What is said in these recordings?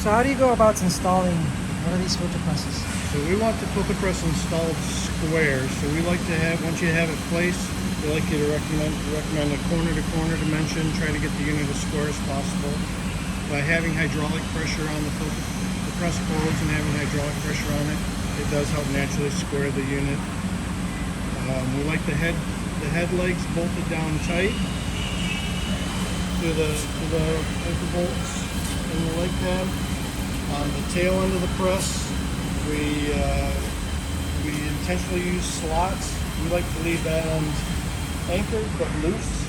So how do you go about installing one of these filter presses? So we want the filter press installed square. So we like to have, once you have it placed, we like you to recommend a corner to corner dimension. Try to get the unit as square as possible. By having hydraulic pressure on the press cords and having hydraulic pressure on it, it does help naturally square the unit. We like the head legs bolted down tight to the anchor bolts in the leg pad. On the tail end of the press, we intentionally use slots. We like to leave that end anchored but loose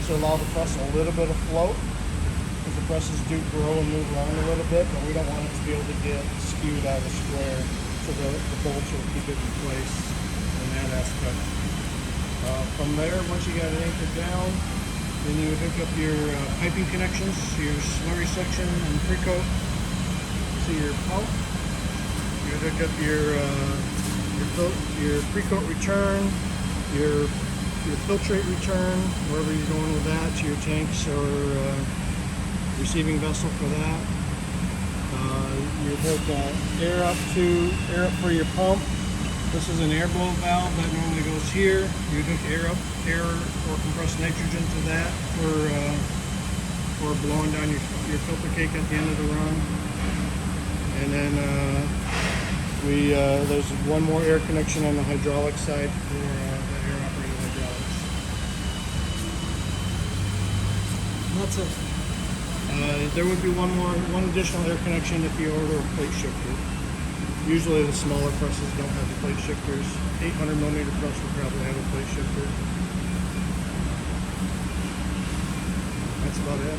to allow the press a little bit of float, because the presses do grow and move around a little bit, but we don't want it to be able to get skewed out of square, so the bolts will keep it in place in that aspect. From there, once you got it anchored down, then you hook up your piping connections, your slurry section and pre-coat to your pump. You hook up your pre-coat return, your filtrate return, wherever you're going with that, to your tanks or receiving vessel for that. You hook air up for your pump. This is an air blow valve that normally goes here. You hook air or compressed nitrogen to that for blowing down your filter cake at the end of the run. And then there's one more air connection on the hydraulic side for the air operated hydraulics. And that's it. There would be one additional air connection if you order a plate shifter. Usually the smaller presses don't have the plate shifters. 800 millimeter press will probably have a plate shifter. That's about it.